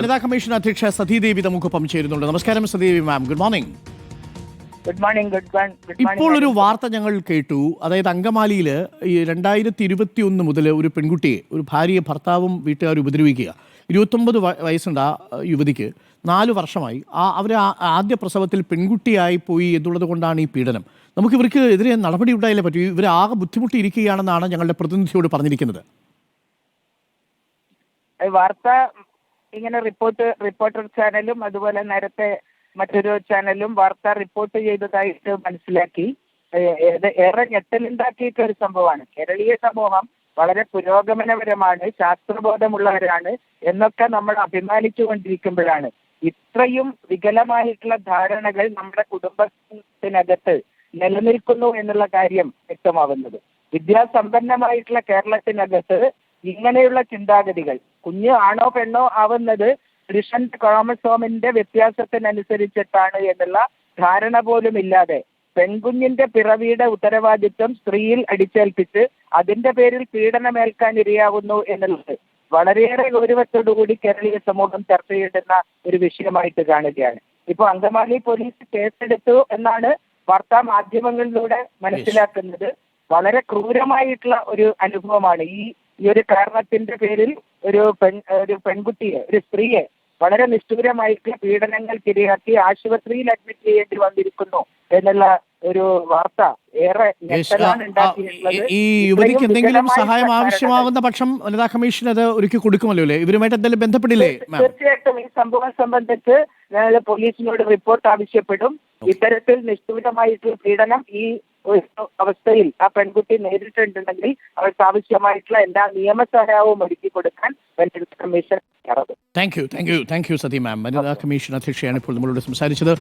വനിതാ കമ്മീഷൻ അധ്യക്ഷ സതീദേവി നമുക്കൊപ്പം ചേരുന്നുണ്ട്. നമസ്കാരം സതീദേവി മാം, ഗുഡ് മോർണിംഗ്. Good morning. ഇപ്പോൾ ഒരു വാർത്ത ഞങ്ങൾ കേട്ടു. അതായത് അങ്കമാലിയിൽ ഈ 2021 മുതൽ ഒരു പെൺകുട്ടിയെ, ഒരു ഭാര്യയെ ഭർത്താവും വീട്ടുകാരും ഉപദ്രവിക്കുക. 29 വയസ്സുണ്ട് ആ യുവതിക്ക്. 4 വർഷമായി അവർ ആദ്യ പ്രസവത്തിൽ പെൺകുട്ടിയായി പോയി എന്നുള്ളത് കൊണ്ടാണ് ഈ പീഡനം. നമുക്ക് ഇവർക്ക് എതിരെ നടപടി ഉണ്ടായാലേ പറ്റൂ. ഇവർ ആകെ ബുദ്ധിമുട്ടിയിരിക്കുകയാണെന്നാണ് ഞങ്ങളുടെ പ്രതിനിധിയോട് പറഞ്ഞിരിക്കുന്നത്. വാർത്ത ഇങ്ങനെ റിപ്പോർട്ടർ ചാനലും അതുപോലെ നേരത്തെ മറ്റൊരു ചാനലും വാർത്ത റിപ്പോർട്ട് ചെയ്തതായിട്ട് മനസ്സിലാക്കി. ഏറെ ഞെട്ടലുണ്ടാക്കിയിട്ടുള്ള ഒരു സംഭവമാണ്. കേരളീയ സമൂഹം വളരെ പുരോഗമനപരമാണ്, ശാസ്ത്രബോധമുള്ളവരാണ് എന്നൊക്കെ നമ്മൾ അഭിമാനിച്ചു കൊണ്ടിരിക്കുമ്പോഴാണ് ഇത്രയും വികലമായിട്ടുള്ള ധാരണകൾ നമ്മുടെ കുടുംബത്തിനകത്ത് നിലനിൽക്കുന്നു എന്നുള്ള കാര്യം വ്യക്തമാവുന്നത്. വിദ്യാസമ്പന്നമായിട്ടുള്ള കേരളത്തിനകത്ത് ഇങ്ങനെയുള്ള ചിന്താഗതികൾ, കുഞ്ഞ് ആണോ പെണ്ണോ ആവുന്നത് പുരുഷന്റെ ക്രോമസോമിന്റെ വ്യത്യാസത്തിനനുസരിച്ചിട്ടാണ് എന്നുള്ള ധാരണ പോലും ഇല്ലാതെ പെൺകുഞ്ഞിന്റെ പിറവിയുടെ ഉത്തരവാദിത്വം സ്ത്രീയിൽ അടിച്ചേൽപ്പിച്ച് അതിന്റെ പേരിൽ പീഡനമേൽക്കാൻ ഇരയാവുന്നു എന്നുള്ളത് വളരെയേറെ ഗൗരവത്തോടുകൂടി കേരളീയ സമൂഹം ചർച്ച ചെയ്യേണ്ടുന്ന ഒരു വിഷയമായിട്ട് കാണുകയാണ്. ഇപ്പോൾ അങ്കമാലി പോലീസ് കേസെടുത്തു എന്നാണ് വാർത്താ മാധ്യമങ്ങളിലൂടെ മനസ്സിലാക്കുന്നത്. വളരെ ക്രൂരമായിട്ടുള്ള ഒരു അനുഭവമാണ്. ഈ ഒരു കാരണത്തിന്റെ പേരിൽ ഒരു പെൺകുട്ടിയെ, ഒരു സ്ത്രീയെ വളരെ നിഷ്ഠൂരമായിട്ടുള്ള പീഡനങ്ങൾക്കിരയാക്കി ആശുപത്രിയിൽ അഡ്മിറ്റ് ചെയ്യേണ്ടി വന്നിരിക്കുന്നു എന്നുള്ള ഒരു വാർത്ത ഏറെ ഞെട്ടലാണ് ഉണ്ടാക്കിയിട്ടുള്ളത്. ഈ യുവതിക്ക് എന്തെങ്കിലും സഹായം ആവശ്യമാകുന്ന പക്ഷം വനിതാ കമ്മീഷൻ അത് ഒരുക്കി കൊടുക്കുമല്ലോ അല്ലേ? ഇവരുമായിട്ട് എന്തെങ്കിലും ബന്ധപ്പെടില്ലേ? തീർച്ചയായിട്ടും ഈ സംഭവം സംബന്ധിച്ച് ഞങ്ങൾ പോലീസിനോട് റിപ്പോർട്ട് ആവശ്യപ്പെടും. ഇത്തരത്തിൽ നിഷ്ഠൂരമായിട്ടുള്ള പീഡനം ഈ ഒരു അവസ്ഥയിൽ ആ പെൺകുട്ടി നേരിട്ടുണ്ടെങ്കിൽ അവർക്ക് ആവശ്യമായിട്ടുള്ള എല്ലാ നിയമസഹായവും ഒരുക്കി കൊടുക്കാൻ വനിതാ കമ്മീഷൻ. താങ്ക് യു സതി മാം. വനിതാ കമ്മീഷൻ അധ്യക്ഷയാണ് ഇപ്പോൾ നമ്മളോട് സംസാരിച്ചത്.